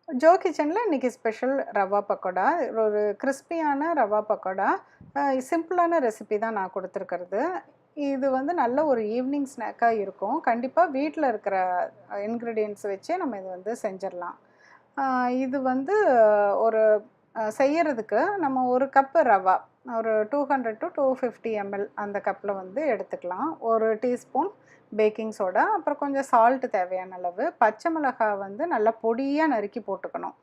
Joe கிச்சனில் இன்றைக்கி special rava pakoda. ஒரு கிறிஸ்பியான ரவா பக்கோடா. சிம்பிளான ரெசிபி தான் நான் கொடுத்துருக்கிறது. இது வந்து நல்ல ஒரு ஈவினிங் ஸ்நாக்காக இருக்கும். கண்டிப்பாக வீட்டில் இருக்கிற இன்க்ரீடியன்ட்ஸ் வச்சே நம்ம இது வந்து செஞ்சிடலாம். இது வந்து ஒரு செய்யறதுக்கு நம்ம ஒரு கப்பு ரவா, ஒரு 200 to 250 ml அந்த கப்பில் வந்து எடுத்துக்கலாம். ஒரு டீஸ்பூன் பேக்கிங் சோடா, அப்புறம் கொஞ்சம் சால்ட் தேவையான அளவு, பச்சை மிளகாய் வந்து நல்லா பொடியாக நறுக்கி போட்டுக்கணும்.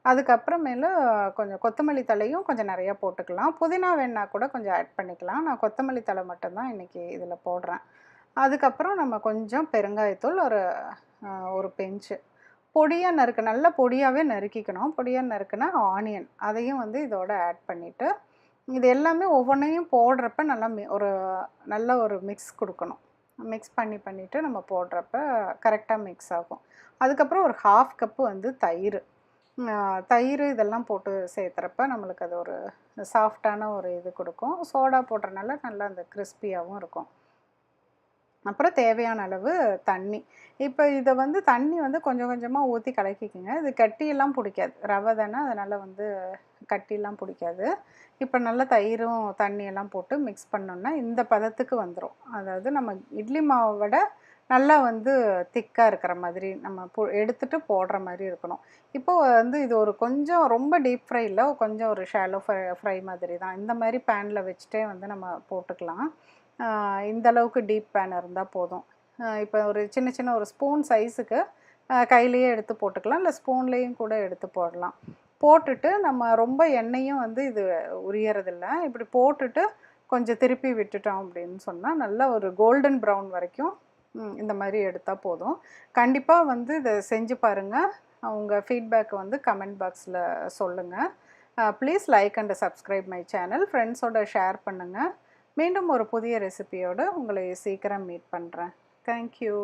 அதுக்கப்புறமேலு கொஞ்சம் கொத்தமல்லி தழையும் கொஞ்சம் நிறையா போட்டுக்கலாம். புதினா வேணுனா கூட கொஞ்சம் ஆட் பண்ணிக்கலாம். நான் கொத்தமல்லி தழை மட்டும்தான் இன்றைக்கி இதில் போடுறேன். அதுக்கப்புறம் நம்ம கொஞ்சம் பெருங்காயத்தூள் ஒரு பிஞ்ச் பொடியாக நல்லா பொடியாகவே நறுக்கிக்கணும். பொடியாக நறுக்குனா ஆனியன் அதையும் வந்து இதோட ஆட் பண்ணிவிட்டு, இது எல்லாமே ஒவ்வொன்றையும் போடுறப்ப நல்லா ஒரு நல்ல ஒரு மிக்ஸ் கொடுக்கணும். மிக்ஸ் பண்ணிவிட்டு நம்ம போடுறப்ப கரெக்டாக மிக்ஸ் ஆகும். அதுக்கப்புறம் ஒரு 1/2 கப்பு வந்து தயிர். தயிர் இதெல்லாம் போட்டு சேர்த்துறப்ப நம்மளுக்கு அது ஒரு சாஃப்டான ஒரு இது கொடுக்கும். சோடா போடுறனால நல்லா அந்த கிறிஸ்பியாகவும் இருக்கும். அப்புறம் தேவையான அளவு தண்ணி. இப்போ இதை வந்து தண்ணி வந்து கொஞ்சம் கொஞ்சமாக ஊற்றி கலக்கிக்கங்க. இது கட்டியெல்லாம் பிடிக்காது, ரவை தானே, அதனால் வந்து கட்டியெல்லாம் பிடிக்காது. இப்போ நல்லா தயிரும் தண்ணியெல்லாம் போட்டு மிக்ஸ் பண்ணோன்னா இந்த பதத்துக்கு வந்துடும். அதாவது நம்ம இட்லி மாவை விட நல்லா வந்து திக்காக இருக்கிற மாதிரி நம்ம எடுத்துகிட்டு போடுற மாதிரி இருக்கணும். இப்போது வந்து இது ஒரு கொஞ்சம் ரொம்ப டீப் ஃப்ரை இல்லை, கொஞ்சம் ஒரு ஷாலோ ஃப்ரை மாதிரி தான். இந்த மாதிரி பேனில் வச்சுட்டே வந்து நம்ம போட்டுக்கலாம். இந்த அளவுக்கு டீப் பேன் இருந்தால் போதும். இப்போ ஒரு சின்ன சின்ன ஒரு ஸ்பூன் சைஸுக்கு கையிலேயே எடுத்து போட்டுக்கலாம், இல்லை ஸ்பூன்லேயும் கூட எடுத்து போடலாம். போட்டுட்டு நம்ம ரொம்ப எண்ணெயும் வந்து இது உரியறதில்ல. இப்படி போட்டுட்டு கொஞ்சம் திருப்பி விட்டுட்டோம் அப்படின்னு சொன்னால் நல்லா ஒரு கோல்டன் ப்ரௌன் வரைக்கும் இந்த மாதிரி எடுத்தால் போதும். கண்டிப்பாக வந்து இதை செஞ்சு பாருங்கள். உங்கள் ஃபீட்பேக் வந்து கமெண்ட் பாக்ஸில் சொல்லுங்கள். Please like and subscribe my channel. ஃப்ரெண்ட்ஸோட ஷேர் பண்ணுங்கள். மீண்டும் ஒரு புதிய ரெசிபியோடு உங்களை சீக்கிரம் மீட் பண்ணுறேன். தேங்க்யூ.